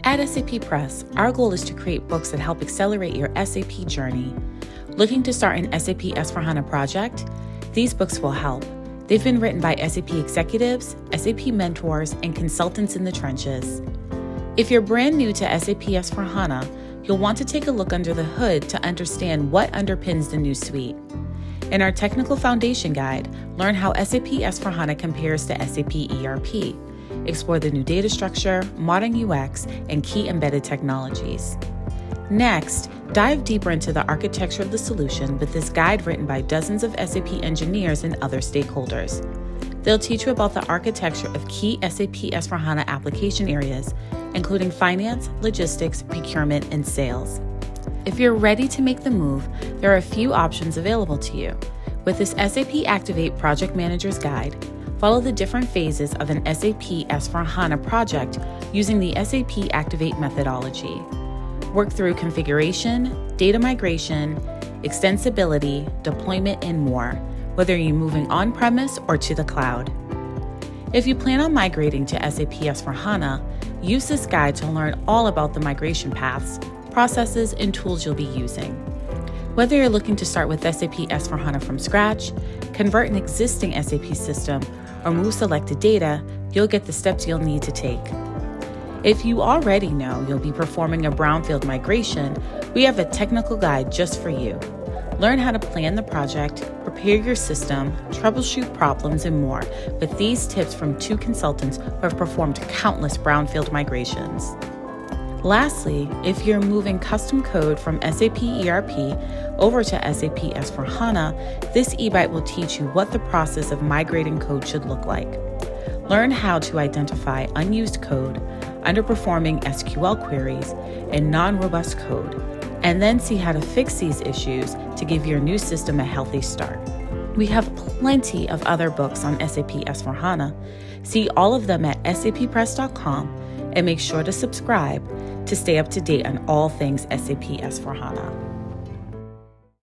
At SAP Press, our goal is to create books that help accelerate your SAP journey. Looking to start an SAP S/4HANA project? These books will help. They've been written by SAP executives, SAP mentors, and consultants in the trenches. If you're brand new to SAP S/4HANA, you'll want to take a look under the hood to understand what underpins the new suite. In our Technical Foundation Guide, learn how SAP S/4HANA compares to SAP ERP. Explore the new data structure, modern UX, and key embedded technologies. Next, dive deeper into the architecture of the solution with this guide written by dozens of SAP engineers and other stakeholders. They'll teach you about the architecture of key SAP S/4HANA application areas, including finance, logistics, procurement, and sales. If you're ready to make the move, there are a few options available to you. With this SAP Activate Project Manager's Guide, follow the different phases of an SAP S/4HANA project using the SAP Activate methodology. Work through configuration, data migration, extensibility, deployment, and more, whether you're moving on-premise or to the cloud. If you plan on migrating to SAP S/4HANA, use this guide to learn all about the migration paths, processes, and tools you'll be using. Whether you're looking to start with SAP S/4HANA from scratch, convert an existing SAP system, or move selected data, you'll get the steps you'll need to take. If you already know you'll be performing a brownfield migration, we have a technical guide just for you. Learn how to plan the project, prepare your system, troubleshoot problems, and more with these tips from 2 consultants who have performed countless brownfield migrations. Lastly, if you're moving custom code from SAP ERP over to SAP S/4HANA, this e-bite will teach you what the process of migrating code should look like. Learn how to identify unused code, underperforming SQL queries, and non-robust code, and then see how to fix these issues to give your new system a healthy start. We have plenty of other books on SAP S/4HANA. See all of them at sappress.com and make sure to subscribe to stay up to date on all things SAP S/4HANA.